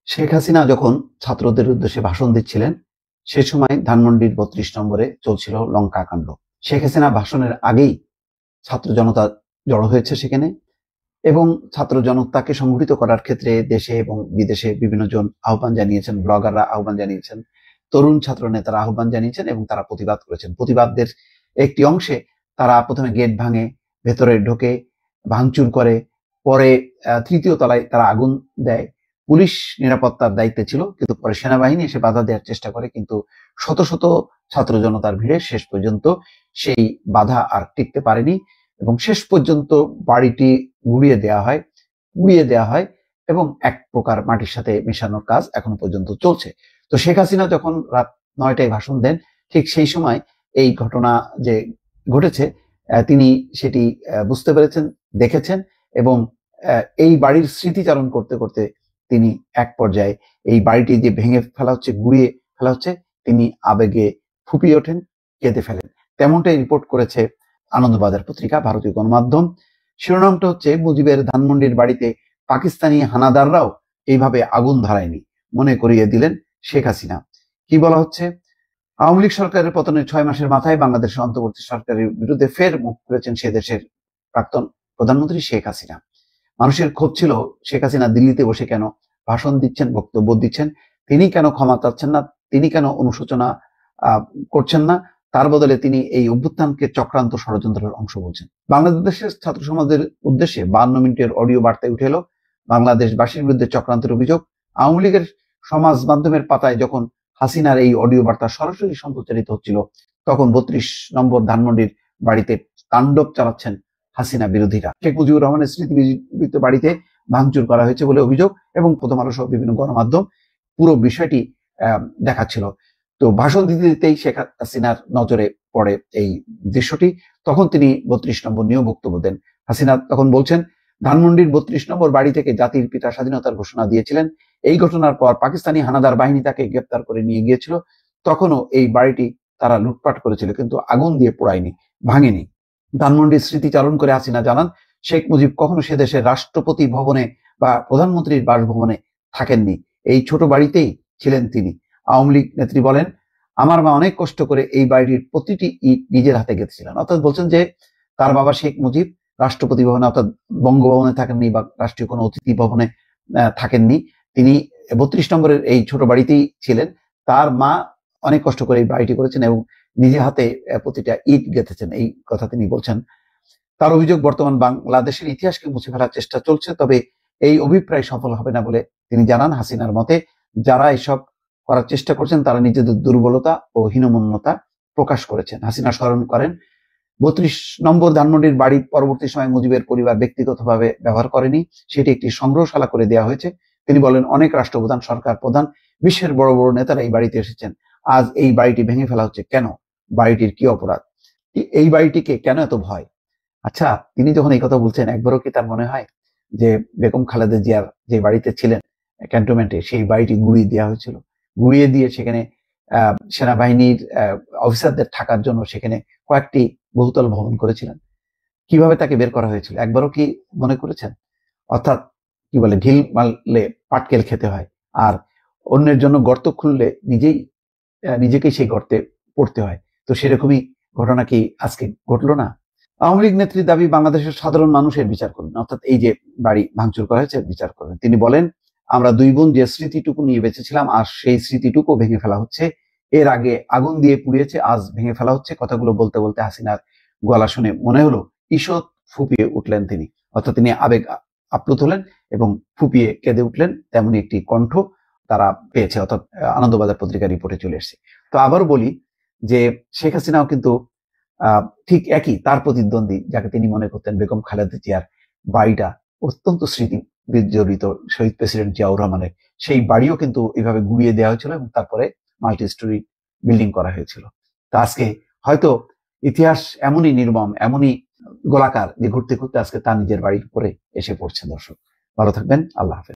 শেখ হাসিনা যখন ছাত্রদের উদ্দেশ্যে ভাষণ দিচ্ছিলেন, সে সময় ধানমন্ডির ৩২ নম্বরে চলছিল লঙ্কা কাণ্ড। শেখ হাসিনা ভাষণের আগেই ছাত্র জনতা জড়ো হয়েছে সেখানে, এবং ছাত্র জনতাকে সংগঠিত করার ক্ষেত্রে দেশে এবং বিদেশে বিভিন্ন জন আহ্বান জানিয়েছেন, ব্লগাররা আহ্বান জানিয়েছেন, তরুণ ছাত্র নেতারা আহ্বান জানিয়েছেন এবং তারা প্রতিবাদ করেছেন। প্রতিবাদদের একটি অংশে তারা প্রথমে গেট ভাঙে, ভেতরে ঢোকে, ভাঙচুর করে, পরে তৃতীয় তলায় তারা আগুন দেয়। পুলিশ নিরাপত্তার দায়িত্বে ছিল, কিন্তু পরে সেনাবাহিনী এসে বাধা দেওয়ার চেষ্টা করে, কিন্তু শত শত ছাত্র জনতার ভিড়ে শেষ পর্যন্ত সেই বাধা আর টিকতে পারেনি এবং শেষ পর্যন্ত বাড়িটি গুড়িয়ে দেওয়া হয় এবং এক প্রকার মাটির সাথে মেশানোর কাজ এখনো পর্যন্ত চলছে। তো শেখ হাসিনা যখন রাত ৯টায় ভাষণ দেন, ঠিক সেই সময় এই ঘটনা যে ঘটেছে তিনি সেটি বুঝতে পেরেছেন, দেখেছেন, এবং এই বাড়ির স্মৃতিচারণ করতে করতে তিনি এক পর্যায়ে এই বাড়িটি যে ভেঙে ফেলা হচ্ছে, গুড়িয়ে ফেলা হচ্ছে, তিনি আবেগে ফুপিয়ে ওঠেন, কেঁদে ফেলেন। তেমনটাই রিপোর্ট করেছে আনন্দবাজার পত্রিকা, ভারতীয় গণমাধ্যম। শিরোনামটা হচ্ছে, মুজিবের ধানমন্ডির বাড়িতে পাকিস্তানি হানাদাররাও এইভাবে আগুন ধরায়নি, মনে করিয়ে দিলেন শেখ হাসিনা। কি বলা হচ্ছে? আওয়ামী লীগ সরকারের পতনের ৬ মাসের মাথায় বাংলাদেশের অন্তর্বর্তী সরকারের বিরুদ্ধে ফের মুখ খুলেছেন সে দেশের প্রাক্তন প্রধানমন্ত্রী শেখ হাসিনা। মানুষের ক্ষোভ ছিল, শেখ হাসিনা দিল্লিতে বসে কেন ভাষণ দিচ্ছেন, বক্তব্য দিচ্ছেন, তিনি কেন ক্ষমা চাচ্ছেন না, তিনি কেন অনুশোচনা করছেন না, তার বদলে তিনি এই অভ্যুত্থানকে চক্রান্ত ষড়যন্ত্রের অংশ বলছেন। বাংলাদেশের ছাত্র সমাজের উদ্দেশ্যে 52 মিনিটের অডিও বার্তায় উঠে এলো বাংলাদেশবাসীর বিরুদ্ধে চক্রান্তের অভিযোগ। আওয়ামী লীগের সমাজ মাধ্যমের পাতায় যখন হাসিনার এই অডিও বার্তা সরাসরি সম্প্রচারিত হচ্ছিল, তখন ৩২ নম্বর ধানমন্ডির বাড়িতে তাণ্ডব চালাচ্ছেন হাসিনা বিরোধীরা। শেখ মুজিবুর রহমানের স্মৃতিবিজড়িত বাড়িতে ভাঙচুর করা হয়েছে বলে অভিযোগ, এবং প্রথম আলো সহ বিভিন্ন গণমাধ্যম পুরো বিষয়টি দেখাচ্ছিল। তো ভাষণ দিতে দিতেই শেখ হাসিনার নজরে পড়ে এই দৃশ্যটি। তখন তিনি ৩২ নম্বর নিয়েও বক্তব্য দেন। হাসিনা তখন বলছেন, ধানমন্ডির ৩২ নম্বর বাড়ি থেকে জাতির পিতা স্বাধীনতার ঘোষণা দিয়েছিলেন। এই ঘটনার পর পাকিস্তানি হানাদার বাহিনী তাকে গ্রেপ্তার করে নিয়ে গিয়েছিল। তখনও এই বাড়িটি তারা লুটপাট করেছিল, কিন্তু আগুন দিয়ে পোড়ায়নি, ভাঙেনি। ধানমন্ডির স্মৃতিচারণ করে হাসিনা জানান, শেখ মুজিব কখনো সে দেশের রাষ্ট্রপতি ভবনে বা প্রধানমন্ত্রীর বাসভবনে থাকেননি, এই ছোট বাড়িতেই ছিলেন তিনি। আওয়ামী লীগ নেত্রী বলেন, আমার মা অনেক কষ্ট করে এই বাড়ির প্রতিটি ইট নিজের হাতে গেঁথেছিলেন। অর্থাৎ বলছেন যে তার বাবা শেখ মুজিব রাষ্ট্রপতি ভবনে অর্থাৎ বঙ্গভবনে থাকেননি বা রাষ্ট্রীয় কোনো অতিথি ভবনে থাকেননি, তিনি ৩২ নম্বরের এই ছোট বাড়িতেই ছিলেন। তার মা অনেক কষ্ট করে এই বাড়িটি করেছেন এবং নিজে হাতে প্রতিটা ইট গেঁথেছেন, এই কথা তিনি বলছেন। তার অভিযোগ, বর্তমান বাংলাদেশের ইতিহাসকে মুছে ফেলার চেষ্টা চলছে, তবে এই অভিপ্রায় সফল হবে না বলে তিনি জানান। হাসিনার মতে, যারা এসব করার চেষ্টা করছেন তারা নিজেদের দুর্বলতা ও হীনমন্যতা প্রকাশ করেছেন। হাসিনা স্মরণ করেন, ৩২ নম্বর ধানমন্ডির বাড়ি পরবর্তী সময় মুজিবের পরিবার ব্যক্তিগতভাবে ব্যবহার করেনি, সেটি একটি সংগ্রহশালা করে দেওয়া হয়েছে। তিনি বলেন, অনেক রাষ্ট্রপ্রধান, সরকার প্রধান, বিশ্বের বড় বড় নেতারা এই বাড়িতে এসেছেন। আজ এই বাড়িটি ভেঙে ফেলা হচ্ছে কেন? বাড়িটির কি অপরাধ? এই বাড়িটিকে কেন এত ভয়? আচ্ছা, তিনি যখন এই কথা বলছেন, একবারও কি তার মনে হয় যে বেগম খালেদা জিয়ার যে বাড়িতে ছিলেন ক্যান্টনমেন্টে, সেই বাড়িটি গুড়িয়ে দেওয়া হয়েছিল? গুড়িয়ে দিয়ে সেখানে সেনাবাহিনীর অফিসারদের থাকার জন্য সেখানে কয়েকটি বহুতল ভবন করেছিলেন। কিভাবে তাকে বের করা হয়েছিল একবারও কি মনে করেছেন? অর্থাৎ কি বলে, ঢিল মারলে পাটকেল খেতে হয়, আর অন্যের জন্য গর্ত খুললে নিজেকেই সেই গর্তে পড়তে হয়। তো সেরকমই ঘটনা কি আজকে ঘটলো না? আওয়ামী লীগ নেত্রীর দাবি, বাংলাদেশের সাধারণ মানুষের বিচার করবেন, অর্থাৎ এই যে বাড়ি ভাঙচুর করা হয়েছে বিচার করবেন। তিনি বলেন, আমরা দুই বোন যে স্মৃতিটুকু নিয়ে বেঁচেছিলাম, আর সেই স্মৃতিটুকু ভেঙে ফেলা হচ্ছে। এর আগে আগুন দিয়ে পুড়িয়েছে, আজ ভেঙে ফেলা হচ্ছে। কথাগুলো বলতে বলতে হাসিনার গলা শুনে মনে হলো ঈষৎ ফুপিয়ে উঠলেন তিনি, অর্থাৎ তিনি আবেগ আপ্লুত হলেন এবং ফুপিয়ে কেঁদে উঠলেন। তেমনি একটি কণ্ঠ তারা পেয়েছে, অর্থাৎ আনন্দবাজার পত্রিকার রিপোর্টে চলে এসেছে। তো আবারও বলি যে শেখ হাসিনাও কিন্তু ঠিক একই, তার প্রতিদ্বন্দ্বী যাকে তিনি মনে করতেন বেগম খালেদা জিয়ার বাড়িটা অত্যন্ত স্মৃতি বিজড়িত শহীদ প্রেসিডেন্ট জিয়াউর রহমানের, সেই বাড়িও কিন্তু এইভাবে গুড়িয়ে দেওয়া হয়েছিল এবং তারপরে মাল্টি স্টোরি বিল্ডিং করা হয়েছিল। তা আজকে হয়তো ইতিহাস এমনই নির্মম, এমনই গোলাকার যে ঘুরতে ঘুরতে আজকে তার নিজের বাড়ির উপরে এসে পড়ছে। দর্শক, ভালো থাকবেন, আল্লাহ হাফেজ।